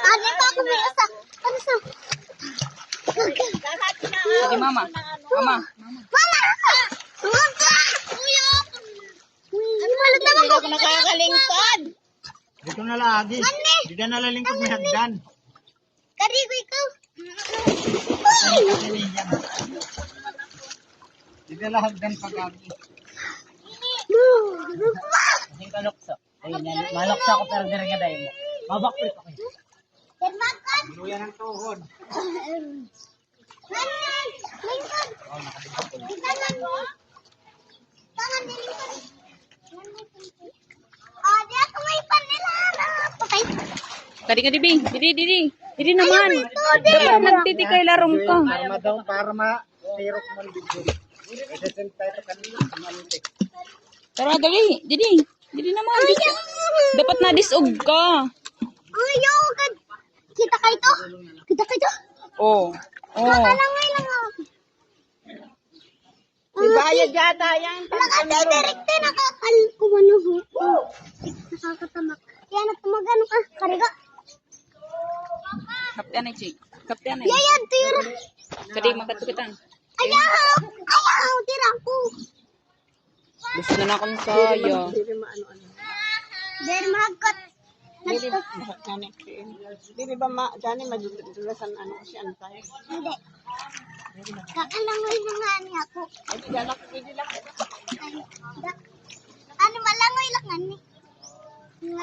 Ano pa ako may isa? Ano sa? Sige, mama. Mama. Mama! Kuya! Malat naman ko. Ako nakakalingkod. Dito na lagi. Hindi na nalalingkod may hagdan. Karigo ikaw. Hindi na hagdan pag-agi. Kasing kalokso. Malokso ako pero dirigadayin mo. Babakpit ako. Dermakan! Luya ng tuhod. Lingkod! Lingkod! Tangan mo? Tangan ni Lingkod. Di ako may panila. Patay. Tadi ka, Didi. Didi naman. Dapat nagtitikay larong ka. Para ma-tirok mo dito. Isasend tayo kanina. Malintik. Tara, dali. Didi naman. Dapat na-disog ka. Ayaw ka. Kita kayo to? Kita kayo to? Oh. Nakalangay lang ako. Ibayad yata yan. Nakadirekte nakakalkumano ho. Nakakatamak. Kaya nagtumagano ka. Kariga. Kaptian ay, Chik. Kaptian ay. Yayad, tira. Kadi, makatukitan. Ayaw, tira ko. Gusto na akong saya. Dahil mahagkat. Hindi ba dyan madulasan ano kasi ano tayo? Hindi. Kakalangoy na nga niya ako. Hindi lang. Ano malangoy lang nga ni.